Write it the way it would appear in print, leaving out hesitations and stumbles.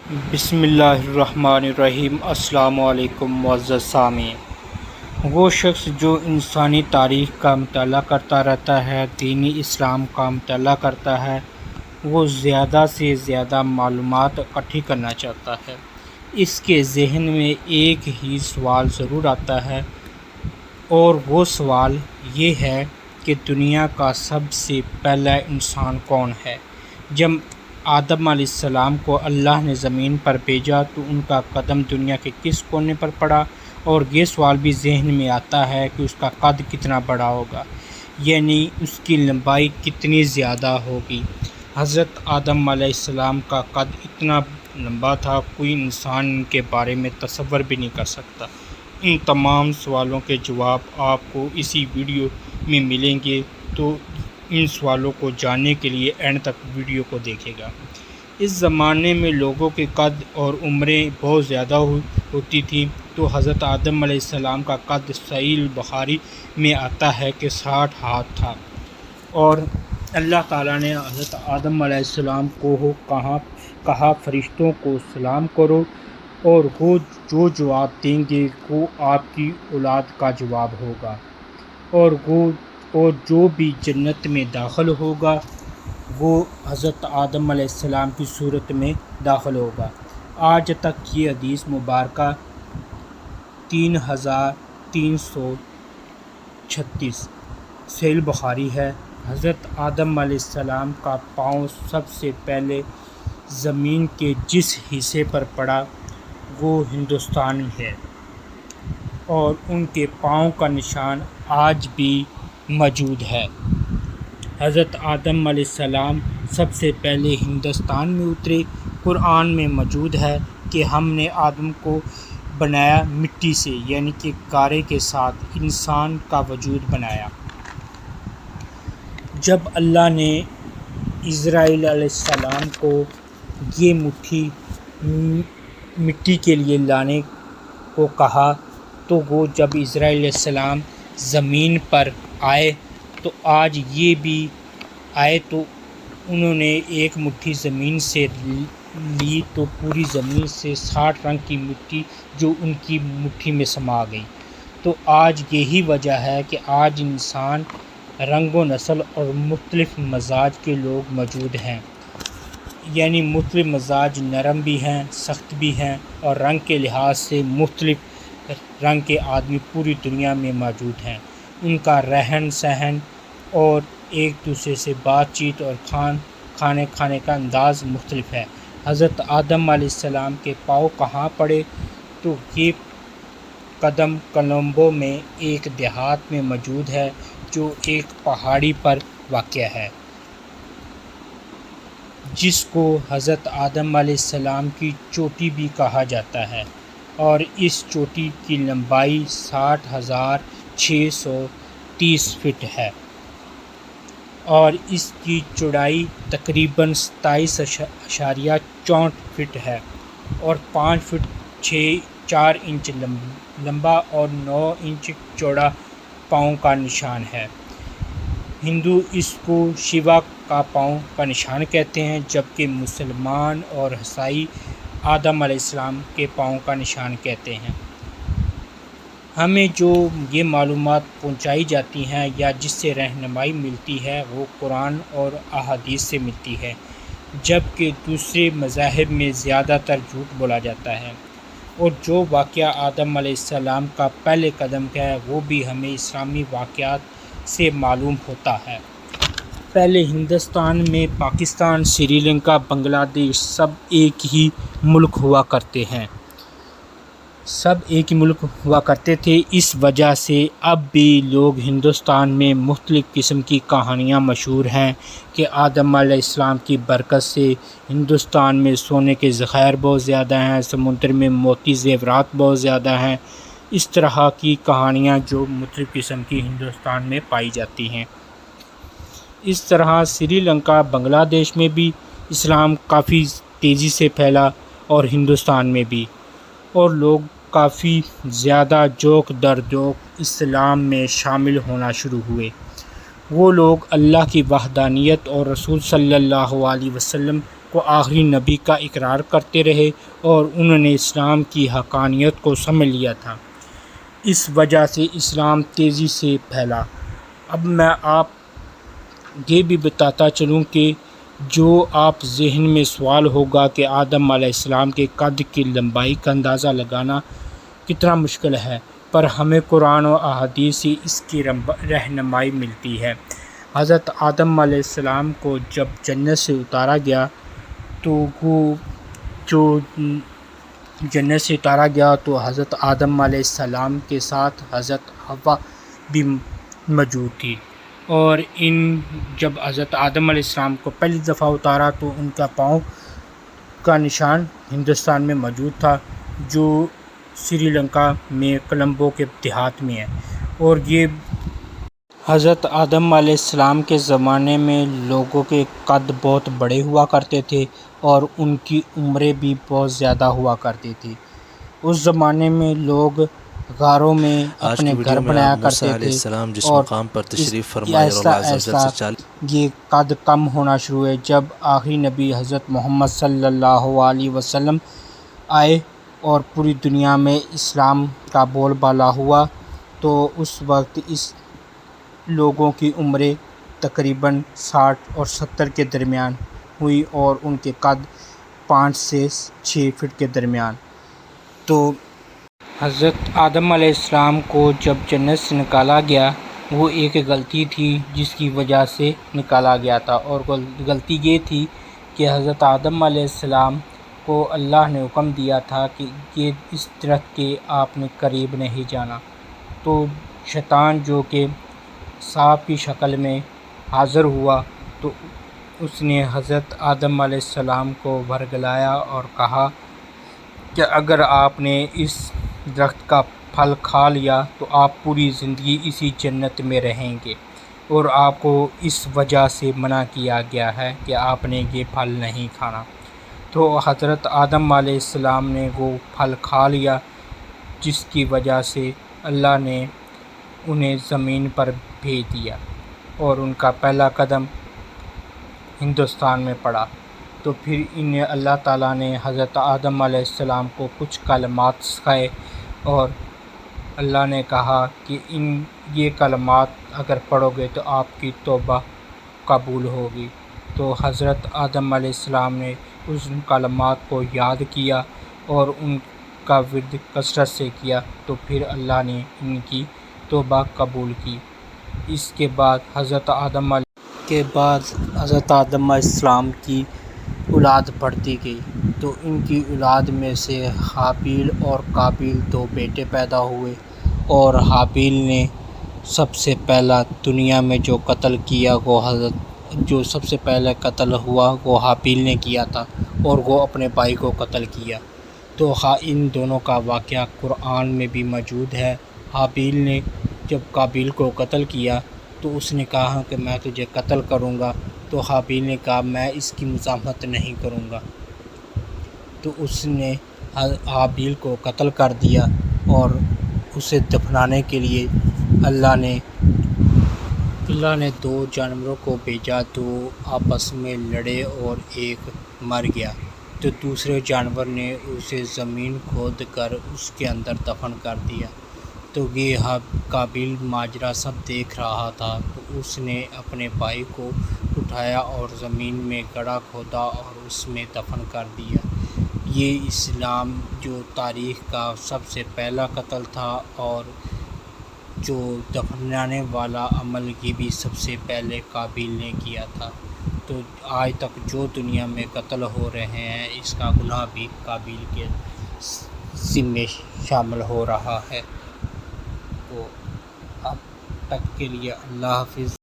بسم اللہ الرحمن الرحیم۔ السلام علیکم معزز سامعین۔ وہ شخص جو انسانی تاریخ کا مطالعہ کرتا رہتا ہے، دینی اسلام کا مطالعہ کرتا ہے، وہ زیادہ سے زیادہ معلومات اکٹھی کرنا چاہتا ہے۔ اس کے ذہن میں ایک ہی سوال ضرور آتا ہے، اور وہ سوال یہ ہے کہ دنیا کا سب سے پہلا انسان کون ہے؟ جب آدم علیہ السلام کو اللہ نے زمین پر بھیجا تو ان کا قدم دنیا کے کس کونے پر پڑا؟ اور یہ سوال بھی ذہن میں آتا ہے کہ اس کا قد کتنا بڑا ہوگا، یعنی اس کی لمبائی کتنی زیادہ ہوگی۔ حضرت آدم علیہ السلام کا قد اتنا لمبا تھا، کوئی انسان ان کے بارے میں تصور بھی نہیں کر سکتا۔ ان تمام سوالوں کے جواب آپ کو اسی ویڈیو میں ملیں گے، تو ان سوالوں کو جاننے کے لیے اینڈ تک ویڈیو کو دیکھے گا۔ اس زمانے میں لوگوں کے قد اور عمریں بہت زیادہ ہوتی تھیں، تو حضرت آدم علیہ السلام کا قد صحیح البخاری میں آتا ہے کہ 60 ہاتھ تھا، اور اللہ تعالیٰ نے حضرت آدم علیہ السلام کو کہا فرشتوں کو سلام کرو، اور وہ جو جواب دیں گے وہ آپ کی اولاد کا جواب ہوگا، اور جو بھی جنت میں داخل ہوگا وہ حضرت آدم علیہ السلام کی صورت میں داخل ہوگا۔ آج تک یہ حدیث مبارکہ 3336 صحیح بخاری ہے۔ حضرت آدم علیہ السلام کا پاؤں سب سے پہلے زمین کے جس حصے پر پڑا وہ ہندوستان ہے، اور ان کے پاؤں کا نشان آج بھی موجود ہے۔ حضرت آدم علیہ السلام سب سے پہلے ہندوستان میں اترے۔ قرآن میں موجود ہے کہ ہم نے آدم کو بنایا مٹی سے، یعنی کہ گارے کے ساتھ انسان کا وجود بنایا۔ جب اللہ نے اسرائیل علیہ السلام کو یہ مٹھی مٹی کے لیے لانے کو کہا، تو وہ جب اسرائیل علیہ السلام زمین پر آئے تو آج یہ بھی آئے تو انہوں نے ایک مٹھی زمین سے لی تو پوری زمین سے 60 رنگ کی مٹی جو ان کی مٹھی میں سما گئی۔ تو آج یہی وجہ ہے کہ آج انسان رنگ و نسل اور مختلف مزاج کے لوگ موجود ہیں، یعنی مختلف مزاج، نرم بھی ہیں، سخت بھی ہیں، اور رنگ کے لحاظ سے مختلف رنگ کے آدمی پوری دنیا میں موجود ہیں۔ ان کا رہن سہن اور ایک دوسرے سے بات چیت اور کھانے کا انداز مختلف ہے۔ حضرت آدم علیہ السلام کے پاؤں کہاں پڑے؟ تو یہ قدم کولمبو میں ایک دیہات میں موجود ہے جو ایک پہاڑی پر واقع ہے، جس کو حضرت آدم علیہ السلام کی چوٹی بھی کہا جاتا ہے، اور اس چوٹی کی لمبائی 60,630 فٹ ہے، اور اس کی چوڑائی تقریباً 27.64 فٹ ہے، اور 5 فٹ 4 انچ لمبا اور 9 انچ چوڑا پاؤں کا نشان ہے۔ ہندو اس کو شیوا کا پاؤں کا نشان کہتے ہیں، جبکہ مسلمان اور عیسائی آدم علیہ السلام کے پاؤں کا نشان کہتے ہیں۔ ہمیں جو یہ معلومات پہنچائی جاتی ہیں یا جس سے رہنمائی ملتی ہے وہ قرآن اور احادیث سے ملتی ہے، جبکہ دوسرے مذاہب میں زیادہ تر جھوٹ بولا جاتا ہے۔ اور جو واقعہ آدم علیہ السلام کا پہلے قدم کا ہے وہ بھی ہمیں اسلامی واقعات سے معلوم ہوتا ہے۔ پہلے ہندوستان میں پاکستان، سری لنکا، بنگلہ دیش سب ایک ہی ملک ہوا کرتے تھے۔ اس وجہ سے اب بھی لوگ ہندوستان میں مختلف قسم کی کہانیاں مشہور ہیں کہ آدم علیہ السلام کی برکت سے ہندوستان میں سونے کے ذخائر بہت زیادہ ہیں، سمندر میں موتی زیورات بہت زیادہ ہیں۔ اس طرح کی کہانیاں جو مختلف قسم کی ہندوستان میں پائی جاتی ہیں۔ اس طرح سری لنکا، بنگلہ دیش میں بھی اسلام کافی تیزی سے پھیلا، اور ہندوستان میں بھی، اور لوگ کافی زیادہ جوک در جوک اسلام میں شامل ہونا شروع ہوئے۔ وہ لوگ اللہ کی وحدانیت اور رسول صلی اللہ علیہ وسلم کو آخری نبی کا اقرار کرتے رہے اور انہوں نے اسلام کی حقانیت کو سمجھ لیا تھا۔ اس وجہ سے اسلام تیزی سے پھیلا۔ اب میں آپ یہ بھی بتاتا چلوں کہ جو آپ ذہن میں سوال ہوگا کہ آدم علیہ السلام کے قد کی لمبائی کا اندازہ لگانا کتنا مشکل ہے، پر ہمیں قرآن و احادیث سے اس کی رہنمائی ملتی ہے۔ حضرت آدم علیہ السلام کو جب جنت سے اتارا گیا تو حضرت آدم علیہ السلام کے ساتھ حضرت حوا بھی موجود تھی، اور جب حضرت آدم علیہ السلام کو پہلی دفعہ اتارا تو ان کا پاؤں کا نشان ہندوستان میں موجود تھا، جو سری لنکا میں کولمبو کے دیہات میں ہے، اور یہ حضرت آدم علیہ السلام کے زمانے میں لوگوں کے قد بہت بڑے ہوا کرتے تھے اور ان کی عمریں بھی بہت زیادہ ہوا کرتی تھی۔ اس زمانے میں لوگ غاروں میں اپنے گھر بنایا کرتے تھے، اور ایسا یہ قد کم ہونا شروع ہوئے جب آخری نبی حضرت محمد صلی اللہ علیہ وسلم آئے اور پوری دنیا میں اسلام کا بول بالا ہوا، تو اس وقت اس لوگوں کی عمریں تقریباً 60 اور 70 کے درمیان ہوئی اور ان کے قد 5 سے 6 فٹ کے درمیان۔ تو حضرت آدم علیہ السلام کو جب جنت سے نکالا گیا، وہ ایک غلطی تھی جس کی وجہ سے نکالا گیا تھا، اور غلطی یہ تھی کہ حضرت آدم علیہ السلام کو اللہ نے حکم دیا تھا کہ یہ اس درخت کے آپ نے قریب نہیں جانا۔ تو شیطان جو کہ سانپ کی شکل میں حاضر ہوا، تو اس نے حضرت آدم علیہ السلام کو ورگلایا اور کہا کہ اگر آپ نے اس درخت کا پھل کھا لیا تو آپ پوری زندگی اسی جنت میں رہیں گے، اور آپ کو اس وجہ سے منع کیا گیا ہے کہ آپ نے یہ پھل نہیں کھانا۔ تو حضرت آدم علیہ السلام نے وہ پھل کھا لیا، جس کی وجہ سے اللہ نے انہیں زمین پر بھیج دیا اور ان کا پہلا قدم ہندوستان میں پڑا۔ تو پھر انہیں اللہ تعالیٰ نے حضرت آدم علیہ السلام کو کچھ کلمات سکھائے، اور اللہ نے کہا کہ یہ کلمات اگر پڑھو گے تو آپ کی توبہ قبول ہوگی۔ تو حضرت آدم علیہ السلام نے ان کلمات کو یاد کیا اور ان کا ورد کثرت سے کیا، تو پھر اللہ نے ان کی توبہ قبول کی۔ اس کے بعد حضرت آدم علیہ السلام کی اولاد بڑھتی گئی، تو ان کی اولاد میں سے حابیل اور قابیل 2 بیٹے پیدا ہوئے، اور حابیل نے سب سے پہلا دنیا میں جو قتل کیا جو سب سے پہلے قتل ہوا وہ حابیل نے کیا تھا، اور وہ اپنے بھائی کو قتل کیا۔ تو ان دونوں کا واقعہ قرآن میں بھی موجود ہے۔ حابیل نے جب قابیل کو قتل کیا تو اس نے کہا کہ میں تجھے قتل کروں گا، تو حابیل نے کہا میں اس کی مزاحمت نہیں کروں گا، تو اس نے حابیل کو قتل کر دیا، اور اسے دفنانے کے لیے اللہ نے 2 جانوروں کو بھیجا، 2 آپس میں لڑے اور ایک مر گیا، تو دوسرے جانور نے اسے زمین کھود کر اس کے اندر دفن کر دیا۔ تو یہ قابیل ماجرا سب دیکھ رہا تھا، تو اس نے اپنے بھائی کو اٹھایا اور زمین میں گڑھا کھودا اور اس میں دفن کر دیا۔ یہ اسلام جو تاریخ کا سب سے پہلا قتل تھا، اور جو دفنانے والا عمل یہ بھی سب سے پہلے قابیل نے کیا تھا۔ تو آج تک جو دنیا میں قتل ہو رہے ہیں، اس کا گناہ بھی قابیل کے ذمے شامل ہو رہا ہے۔ تو اب تک کے لیے اللہ حافظ۔